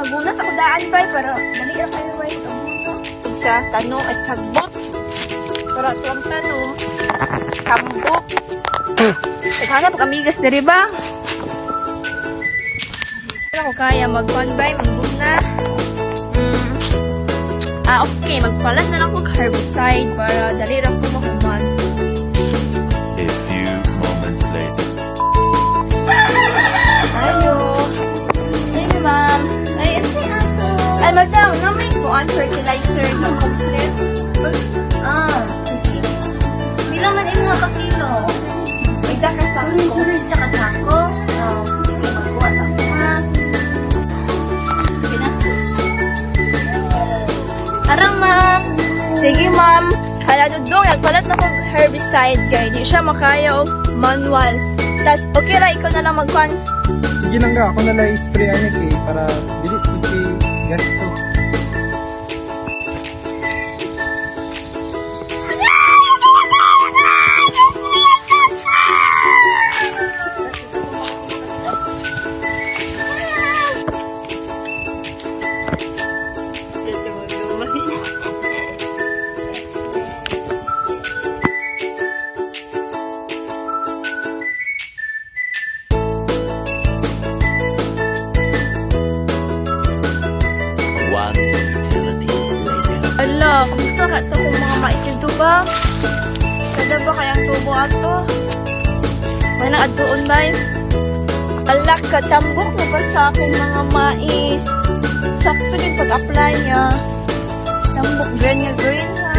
magunas ako daan bay para dali ra kayo bay kamuno. Sa tanong ay sagbot. Para tuwang tanong kambok. Hanap amigas diri ba? Wala ko kaya mag-conbay, mag-buna. Okay. Magpalat na lang ko herbicide para dali ra ko makuman. A few moments later. Ayo. Hey, ma'am. Ay, ito ako. Ay, madam, namin ko ang fertilizer na complete. Sige. Bilang man imo ka kilo. May daka sa ko. Sunod sa kasako. Sige, magkuha sa ako ha. Sige na. Arang, ma'am. Sige, ma'am. Hala, dudong, nagpalat na kong herbicide, kaya di siya makaya og manual. Tas, okay ra, ikaw na lang magkuhan. Sige lang ka, ako na lang spray anik eh, para dili sige gasto. One eternity later. Ala, kamusta ka ito kung mga mais dito ba? Kada ba kayang tubo ato? May naaddoon ba? Ala, katambok na ba sa akong mga mais? Sakto din pag-apply niya. Tambok green na green na.